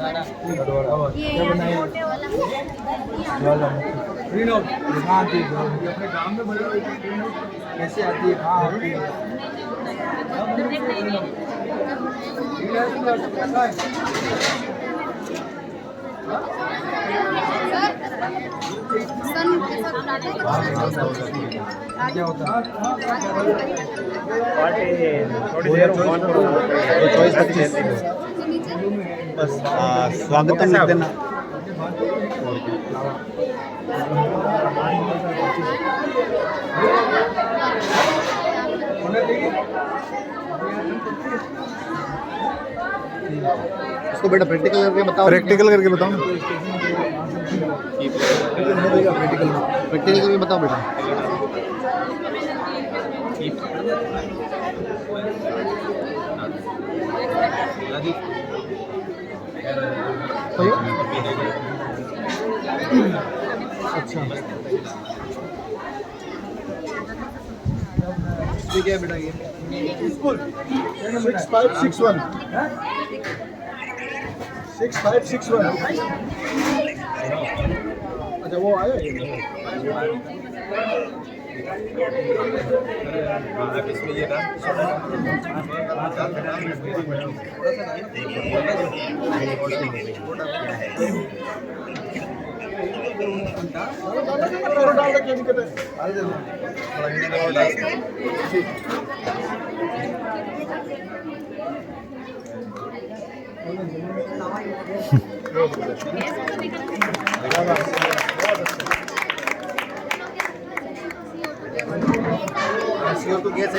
मोटे वाला green house कहाँ आती है? ये अपने गांव में बड़ी कैसे आती है, कहाँ आती है? क्या होता है? थोड़ी देर फोन करो 24-25 बस स्वागतम लिख देना इसको बेटा प्रैक्टिकल करके बताओ प्रैक्टिकल करके बताओ बेटा अच्छा ये क्या है बेटा? ये स्कूल 6561 6561 अच्छा वो आया इसमें ये CO2 गैस